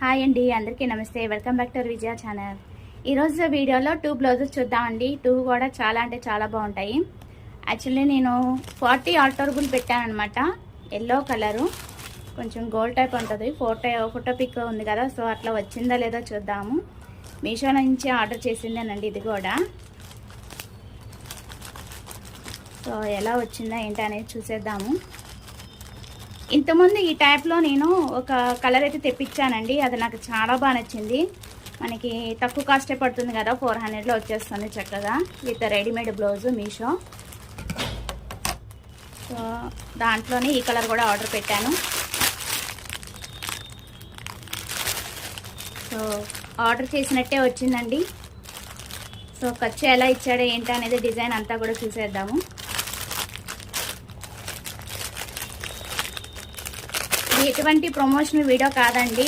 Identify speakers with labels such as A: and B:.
A: Hi అండి, అందరికీ నమస్తే. Welcome back to Vijaya channel. ఈరోజు వీడియోలో 2 బ్లౌజెస్ చూద్దామండి. 2 కూడా చాలా అంటే చాలా బాగుంటాయి. యాక్చువల్లీ నేను 40 ఆల్టర్బుల్ పెట్టాను అనమాట. ఎల్లో కలరు, కొంచెం గోల్డ్ టైప్ ఉంటుంది. ఫోటో పిక్ ఉంది కదా, సో అట్లా వచ్చిందా లేదో చూద్దాము. మీషో నుంచి ఆర్డర్ చేసిందేనండి ఇది కూడా. సో ఎలా వచ్చిందా ఏంటి అనేది చూసేద్దాము. ఇంతకుముందు ఈ టైప్లో నేను ఒక కలర్ అయితే తెప్పించానండి. అది నాకు చాలా బాగా నచ్చింది. మనకి తక్కువ కాస్టే పడుతుంది కదా, 400లో వచ్చేస్తుంది చక్కగా with readymade blouse Meesho. So దాంట్లోనే ఈ కలర్ కూడా ఆర్డర్ పెట్టాను. సో ఆర్డర్ చేసినట్టే వచ్చిందండి. సో ఖర్చు ఎలా ఇచ్చాడో ఏంటి అనేది డిజైన్ అంతా కూడా చూసేద్దాము. ఎటువంటి ప్రమోషనల్ వీడియో కాదండి.